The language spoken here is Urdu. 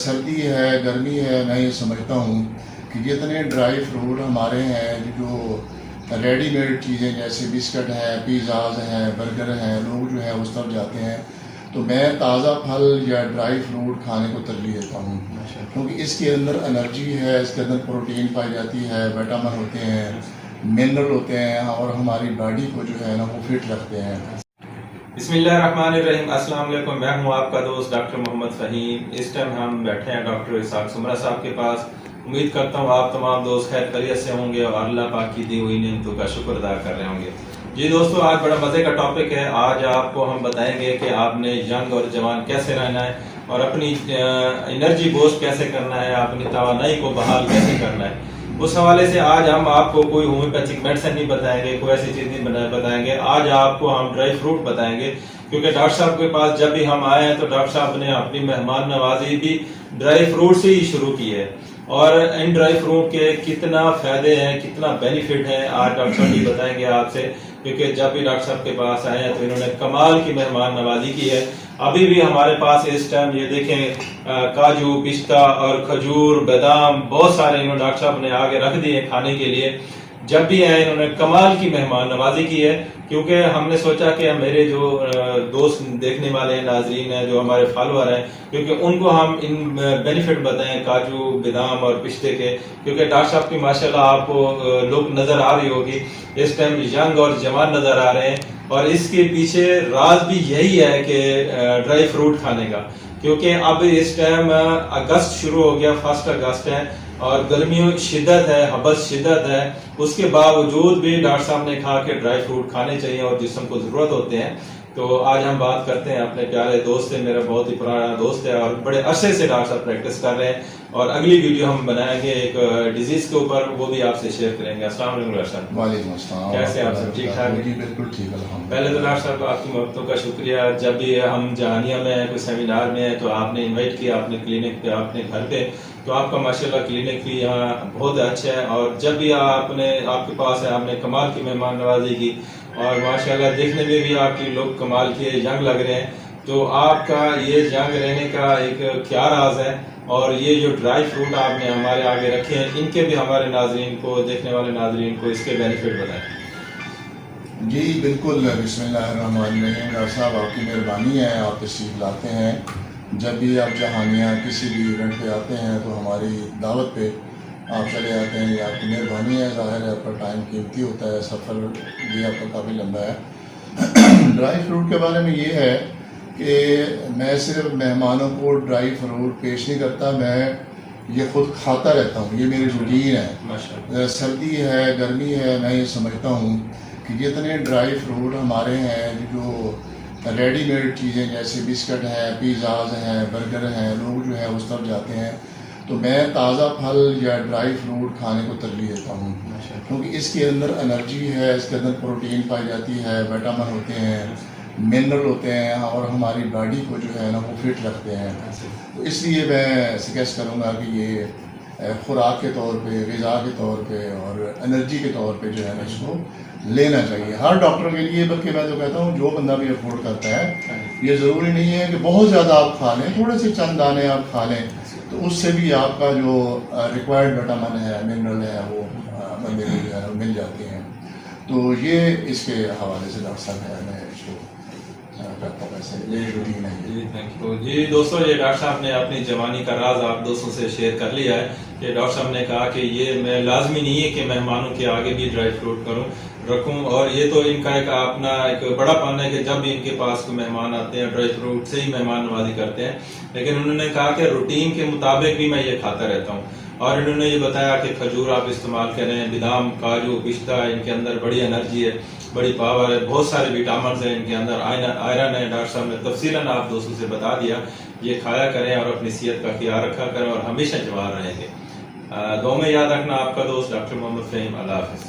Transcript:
سردی ہے، گرمی ہے، میں یہ سمجھتا ہوں کہ جتنے ڈرائی فروٹ ہمارے ہیں جو ریڈی میڈ چیزیں جیسے بسکٹ ہے، پیزاز ہیں، برگر ہیں، لوگ جو ہے اس طرف جاتے ہیں، تو میں تازہ پھل یا ڈرائی فروٹ کھانے کو ترجیح دیتا ہوں، کیونکہ اس کے اندر انرجی ہے، اس کے اندر پروٹین پائی جاتی ہے، وٹامن ہوتے ہیں، منرل ہوتے ہیں اور ہماری باڈی کو جو ہے نا وہ فٹ رکھتے ہیں۔ بسم اللہ الرحمن الرحیم۔ السلام علیکم، میں ہوں آپ کا دوست ڈاکٹر محمد فہیم۔ اس ٹائم ہم بیٹھے ہیں ڈاکٹر اسحاق سمرہ صاحب کے پاس۔ امید کرتا ہوں آپ تمام دوست خیر خیریت سے ہوں گے اور اللہ پاک کی دی ہوئی نعمتوں کا شکر ادا کر رہے ہوں گے۔ جی دوستو، آج بڑا مزے کا ٹاپک ہے۔ آج آپ کو ہم بتائیں گے کہ آپ نے ینگ اور جوان کیسے رہنا ہے اور اپنی انرجی بوسٹ کیسے کرنا ہے، اپنی توانائی کو بحال کیسے کرنا ہے۔ اس حوالے سے آج ہم آپ کو کوئی ہومیوپیتھک میڈیسن نہیں بتائیں گے، کوئی ایسی چیز نہیں بتائیں گے۔ آج آپ کو ہم ڈرائی فروٹ بتائیں گے، کیونکہ ڈاکٹر صاحب کے پاس جب بھی ہم آئے ہیں تو ڈاکٹر صاحب نے اپنی مہمان نوازی بھی ڈرائی فروٹ سے ہی شروع کی ہے، اور ان ڈرائی فروٹ کے کتنا فائدے ہیں، کتنا بینیفٹ ہیں، آج ڈاکٹر صاحب بھی بتائیں گے آپ سے، کیونکہ جب بھی ڈاکٹر صاحب کے پاس آئے ہیں تو انہوں نے کمال کی مہمان نوازی کی ہے۔ ابھی بھی ہمارے پاس اس ٹائم یہ دیکھیں کاجو، پستہ اور کھجور، بادام بہت سارے انہوں نے ڈاکٹر صاحب نے آگے رکھ دیے کھانے کے لیے۔ جب بھی آئے انہوں نے کمال کی مہمان نوازی کی ہے، کیونکہ ہم نے سوچا کہ میرے جو دوست دیکھنے والے ہیں، ناظرین ہیں، جو ہمارے فالوور ہیں، کیونکہ ان کو ہم ان بینیفٹ بتائیں کاجو، بادام اور پستے کے، کیونکہ ڈاکٹر صاحب کی ماشاءاللہ آپ کو لک نظر آ رہی ہوگی، اس ٹائم ینگ اور جوان نظر آ رہے ہیں، اور اس کے پیچھے راز بھی یہی ہے کہ ڈرائی فروٹ کھانے کا، کیونکہ اب اس ٹائم اگست شروع ہو گیا، 1 اگست ہے، اور گرمیوں شدت ہے، حبس شدت ہے، اس کے باوجود بھی ڈاکٹر صاحب نے کہا کہ ڈرائی فروٹ کھانے چاہیے اور جسم کو ضرورت ہوتے ہیں۔ تو آج ہم بات کرتے ہیں اپنے پیارے دوست سے، میرا بہت ہی پرانا دوست ہے اور بڑے عرصے سے ڈاکٹر صاحب پریکٹس کر رہے ہیں، اور اگلی ویڈیو ہم بنائیں گے ایک ڈیزیز کے اوپر، وہ بھی آپ سے شیئر کریں گے۔ السلام علیکم ڈاکٹر صاحب۔ وعلیکم السلام۔ کیسے آپ سب ٹھیک ٹھاک؟ جی بالکل ٹھیک، الحمد۔ پہلے تو ڈاکٹر صاحب آپ کی محبتوں کا شکریہ، جب بھی ہم جہانیہ میں ہیں، کوئی سیمینار میں ہیں تو آپ نے انوائٹ کیا اپنے کلینک پہ، اپنے گھر پہ، تو آپ کا ماشاءاللہ کلینک بھی یہاں بہت اچھا ہے، اور جب بھی آپ کے پاس ہے آپ نے کمال کی مہمان نوازی کی، اور ماشاءاللہ دیکھنے میں بھی آپ کی لوگ کمال کے ینگ لگ رہے ہیں۔ تو آپ کا یہ ینگ رہنے کا ایک کیا راز ہے، اور یہ جو ڈرائی فروٹ آپ نے ہمارے آگے رکھے ہیں، ان کے بھی ہمارے ناظرین کو، دیکھنے والے ناظرین کو اس کے بینیفٹ بتائیں۔ جی بالکل، بسم اللہ الرحمن الرحیم۔ ڈاکٹر صاحب آپ کی مہربانی ہے، آپ تشریف لاتے ہیں، جب بھی آپ جہانیہ کسی بھی ایونٹ پہ آتے ہیں تو ہماری دعوت پہ آپ چلے آتے ہیں، یہ آپ کی مہربانی ہے، ظاہر ہے آپ کا ٹائم قیمتی ہوتا ہے، سفر بھی آپ کا کافی لمبا ہے۔ ڈرائی فروٹ کے بارے میں یہ ہے کہ میں صرف مہمانوں کو ڈرائی فروٹ پیش نہیں کرتا، میں یہ خود کھاتا رہتا ہوں، یہ میری روٹین ہے۔ سردی ہے، گرمی ہے، میں یہ سمجھتا ہوں کہ جتنے ڈرائی فروٹ ہمارے ہیں جو ریڈی میڈ چیزیں جیسے بسکٹ ہے، پیزاز ہیں، برگر ہیں، لوگ جو ہے اس طرف جاتے ہیں، تو میں تازہ پھل یا ڈرائی فروٹ کھانے کو ترجیح دیتا ہوں، کیونکہ اس کے اندر انرجی ہے، اس کے اندر پروٹین پائی جاتی ہے، وٹامن ہوتے ہیں، منرل ہوتے ہیں اور ہماری باڈی کو جو ہے نا وہ فٹ رکھتے ہیں۔ تو اس لیے میں سجیسٹ کروں گا کہ یہ خوراک کے طور پہ، غذا کے طور پہ اور انرجی کے طور پہ جو ہے نا اس کو لینا چاہیے ہر ڈاکٹر کے لیے، بلکہ میں تو کہتا ہوں جو بندہ بھی افورڈ کرتا ہے، یہ ضروری نہیں ہے کہ بہت زیادہ آپ کھا لیں، تھوڑے سے چند دانے آپ کھا لیں تو اس سے بھی آپ کا جو ریکوائرڈ وٹامن ہے، منرل ہے، وہ بندے کو جو ہے مل جاتے ہیں۔ تو یہ اس کے حوالے سے ڈاکٹر صاحب ہے، میں اس کو کرتا ہوں، ایسے یہ روٹین ہے۔ جی دوستو، یہ ڈاکٹر صاحب نے اپنی جوانی کا راز آپ دوستوں سے شیئر کر لیا ہے کہ ڈاکٹر صاحب نے کہا کہ یہ میں لازمی نہیں ہے کہ مہمانوں کے آگے بھی ڈرائی فروٹ رکھوں، اور یہ تو ان کا ایک اپنا ایک بڑا پن ہے کہ جب بھی ان کے پاس کوئی مہمان آتے ہیں ڈرائی فروٹ سے ہی مہمان نوازی کرتے ہیں، لیکن انہوں نے کہا کہ روٹین کے مطابق بھی میں یہ کھاتا رہتا ہوں، اور انہوں نے یہ بتایا کہ کھجور آپ استعمال کریں، بادام، کاجو، پستہ، ان کے اندر بڑی انرجی ہے، بڑی پاور ہے، بہت سارے وٹامنز ہیں ان کے اندر، آئرن ہے، ڈاکٹر صاحب نے تفصیلاً آپ دوستوں سے بتا دیا، یہ کھایا کریں اور اپنی صحت کا خیال رکھا کریں اور ہمیشہ جوان رہیں گے۔ دعا میں یاد رکھنا، آپ کا دوست ڈاکٹر محمد فہیم۔ اللہ حافظ۔